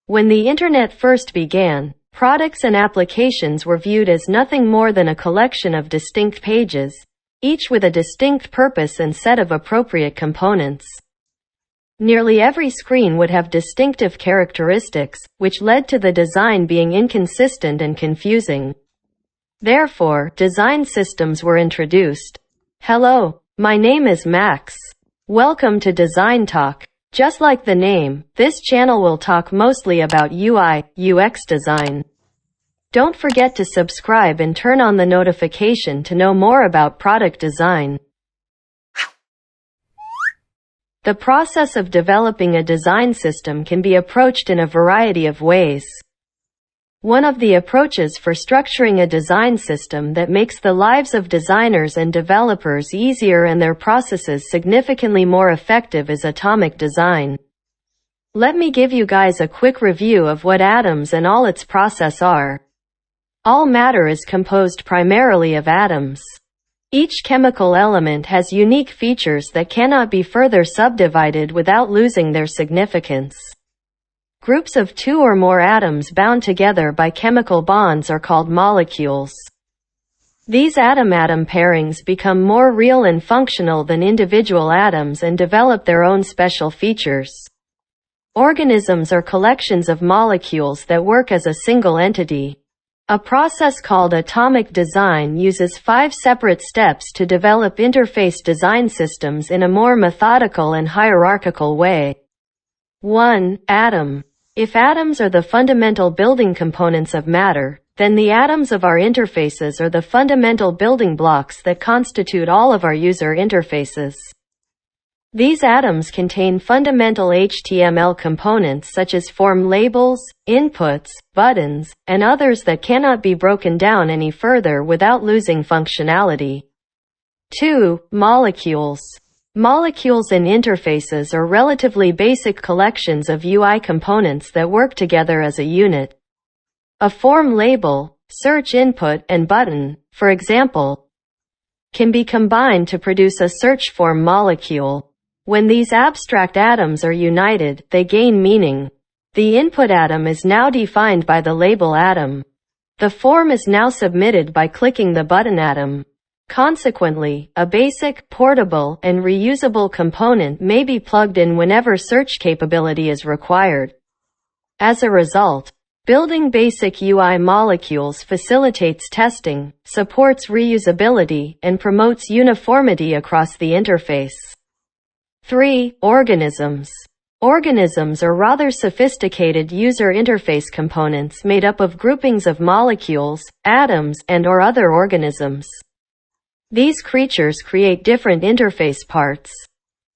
When the Internet first began, products and applications were viewed as nothing more than a collection of distinct pages, each with a distinct purpose and set of appropriate components. Nearly every screen would have distinctive characteristics, which led to the design being inconsistent and confusing. Therefore, design systems were introduced. Hello, my name is Max. Welcome to Design Talk. Just like the name, this channel will talk mostly about UI/UX design. Don't forget to subscribe and turn on the notification to know more about product design. The process of developing a design system can be approached in a variety of ways. One of the approaches for structuring a design system that makes the lives of designers and developers easier and their processes significantly more effective is atomic design. Let me give you guys a quick review of what atoms and all its process are. All matter is composed primarily of atoms. Each chemical element has unique features that cannot be further subdivided without losing their significance. Groups of two or more atoms bound together by chemical bonds are called molecules. These atom-atom pairings become more real and functional than individual atoms and develop their own special features. Organisms are collections of molecules that work as a single entity. A process called atomic design uses 5 separate steps to develop interface design systems in a more methodical and hierarchical way. 1. Atom. If atoms are the fundamental building components of matter, then the atoms of our interfaces are the fundamental building blocks that constitute all of our user interfaces. These atoms contain fundamental HTML components such as form labels, inputs, buttons, and others that cannot be broken down any further without losing functionality. 2. Molecules. Molecules and interfaces are relatively basic collections of UI components that work together as a unit. A form label, search input, and button, for example, can be combined to produce a search form molecule. When these abstract atoms are united, they gain meaning. The input atom is now defined by the label atom. The form is now submitted by clicking the button atom. Consequently, a basic, portable, and reusable component may be plugged in whenever search capability is required. As a result, building basic UI molecules facilitates testing, supports reusability, and promotes uniformity across the interface. 3. Organisms. Organisms are rather sophisticated user interface components made up of groupings of molecules, atoms, and/or other organisms. These creatures create different interface parts.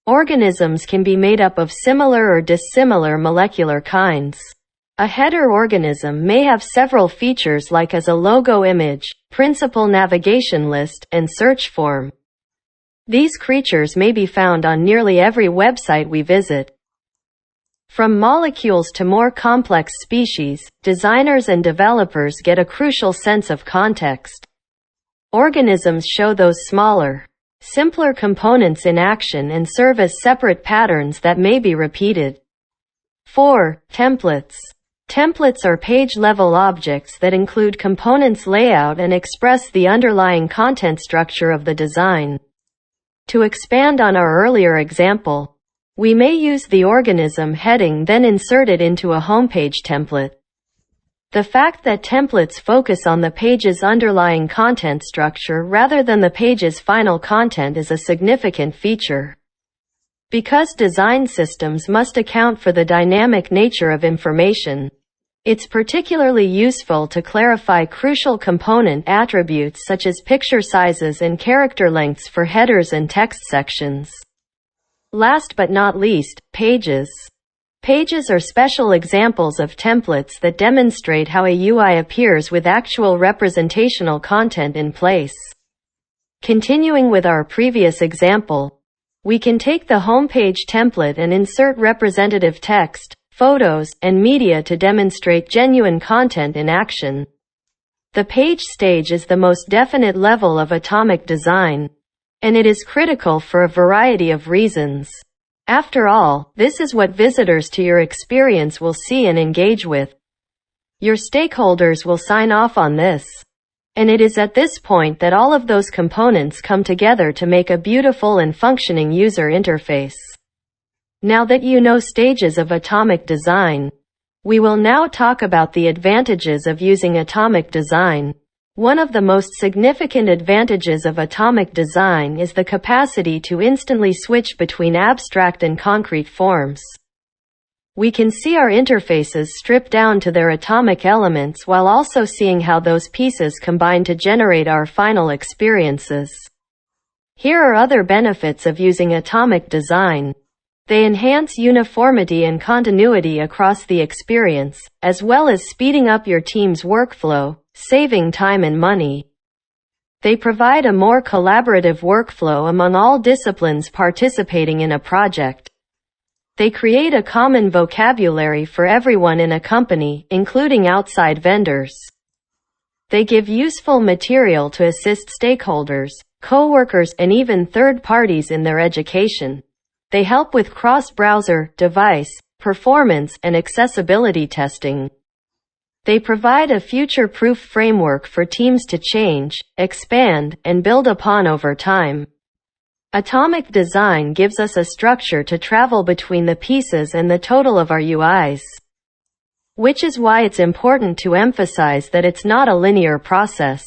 Organisms can be made up of similar or dissimilar molecular kinds. A header organism may have several features like as a logo image, principal navigation list, and search form. These creatures may be found on nearly every website we visit. From molecules to more complex species, designers and developers get a crucial sense of context. Organisms show those smaller, simpler components in action and serve as separate patterns that may be repeated. 4. Templates. Templates are page-level objects that include components' layout and express the underlying content structure of the design. To expand on our earlier example, we may use the organism heading then insert it into a homepage template. The fact that templates focus on the page's underlying content structure rather than the page's final content is a significant feature. Because design systems must account for the dynamic nature of information, it's particularly useful to clarify crucial component attributes such as picture sizes and character lengths for headers and text sections. Last but not least, pages. Pages are special examples of templates that demonstrate how a UI appears with actual representational content in place. Continuing with our previous example, we can take the homepage template and insert representative text, photos, and media to demonstrate genuine content in action. The page stage is the most definite level of atomic design, and it is critical for a variety of reasons. After all, this is what visitors to your experience will see and engage with. Your stakeholders will sign off on this. And it is at this point that all of those components come together to make a beautiful and functioning user interface. Now that you know stages of atomic design, we will now talk about the advantages of using atomic design. One of the most significant advantages of atomic design is the capacity to instantly switch between abstract and concrete forms. We can see our interfaces stripped down to their atomic elements while also seeing how those pieces combine to generate our final experiences. Here are other benefits of using atomic design. They enhance uniformity and continuity across the experience, as well as speeding up your team's workflow, saving time and money. They provide a more collaborative workflow among all disciplines participating in a project. They create a common vocabulary for everyone in a company, including outside vendors. They give useful material to assist stakeholders, coworkers, and even third parties in their education. They help with cross-browser, device, performance, and accessibility testing. They provide a future-proof framework for teams to change, expand, and build upon over time. Atomic design gives us a structure to travel between the pieces and the total of our UIs. Which is why it's important to emphasize that it's not a linear process.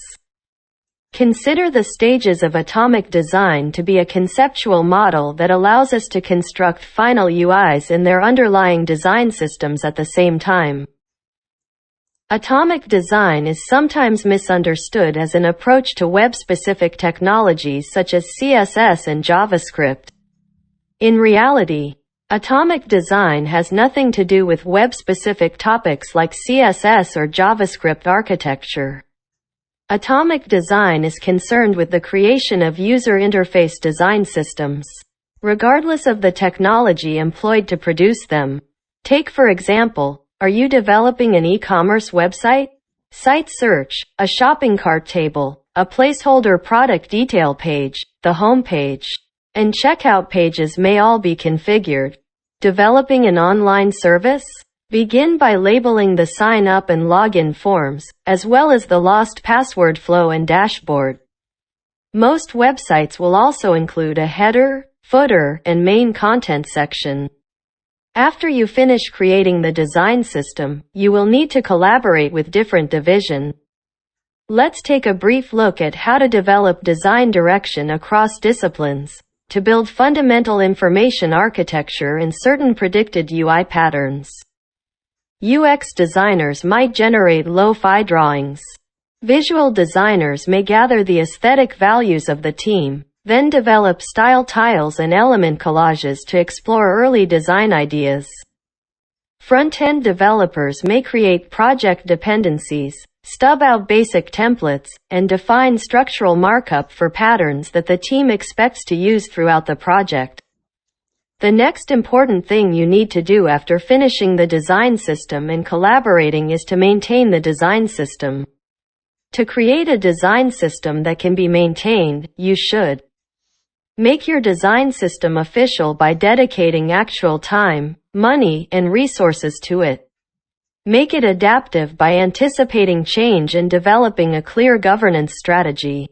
Consider the stages of atomic design to be a conceptual model that allows us to construct final UIs in their underlying design systems at the same time. Atomic design is sometimes misunderstood as an approach to web-specific technologies such as CSS and JavaScript. In reality, atomic design has nothing to do with web-specific topics like CSS or JavaScript architecture. Atomic design is concerned with the creation of user interface design systems, regardless of the technology employed to produce them. Take for example, are you developing an e-commerce website? Site search, a shopping cart table, a placeholder product detail page, the home page, and checkout pages may all be configured. Developing an online service? Begin by labeling the sign-up and login forms, as well as the lost password flow and dashboard. Most websites will also include a header, footer, and main content section. After you finish creating the design system, you will need to collaborate with different divisions. Let's take a brief look at how to develop design direction across disciplines, to build fundamental information architecture and certain predicted UI patterns. UX designers might generate lo-fi drawings. Visual designers may gather the aesthetic values of the team, then develop style tiles and element collages to explore early design ideas. Front-end developers may create project dependencies, stub out basic templates, and define structural markup for patterns that the team expects to use throughout the project. The next important thing you need to do after finishing the design system and collaborating is to maintain the design system. To create a design system that can be maintained, you should make your design system official by dedicating actual time, money, and resources to it. Make it adaptive by anticipating change and developing a clear governance strategy.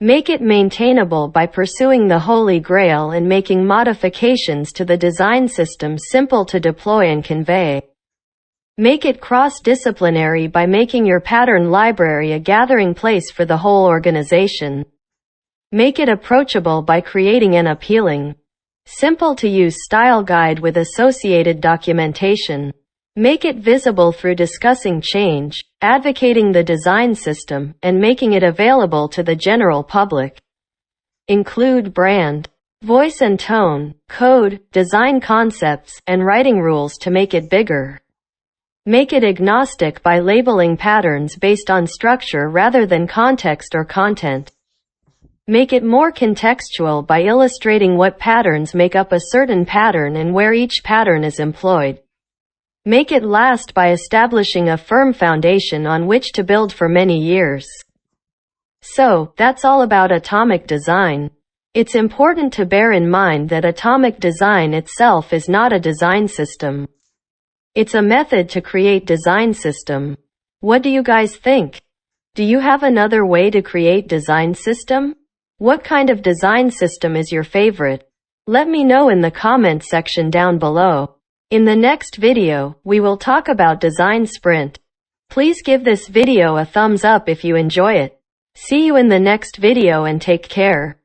Make it maintainable by pursuing the Holy Grail and making modifications to the design system simple to deploy and convey. Make it cross-disciplinary by making your pattern library a gathering place for the whole organization. Make it approachable by creating an appealing, simple-to-use style guide with associated documentation. Make it visible through discussing change, advocating the design system, and making it available to the general public. Include brand, voice and tone, code, design concepts, and writing rules to make it bigger. Make it agnostic by labeling patterns based on structure rather than context or content. Make it more contextual by illustrating what patterns make up a certain pattern and where each pattern is employed. Make it last by establishing a firm foundation on which to build for many years. So, that's all about atomic design. It's important to bear in mind that atomic design itself is not a design system. It's a method to create design system. What do you guys think? Do you have another way to create design system? What kind of design system is your favorite? Let me know in the comment section down below. In the next video, we will talk about design sprint. Please give this video a thumbs up if you enjoy it. See you in the next video and take care.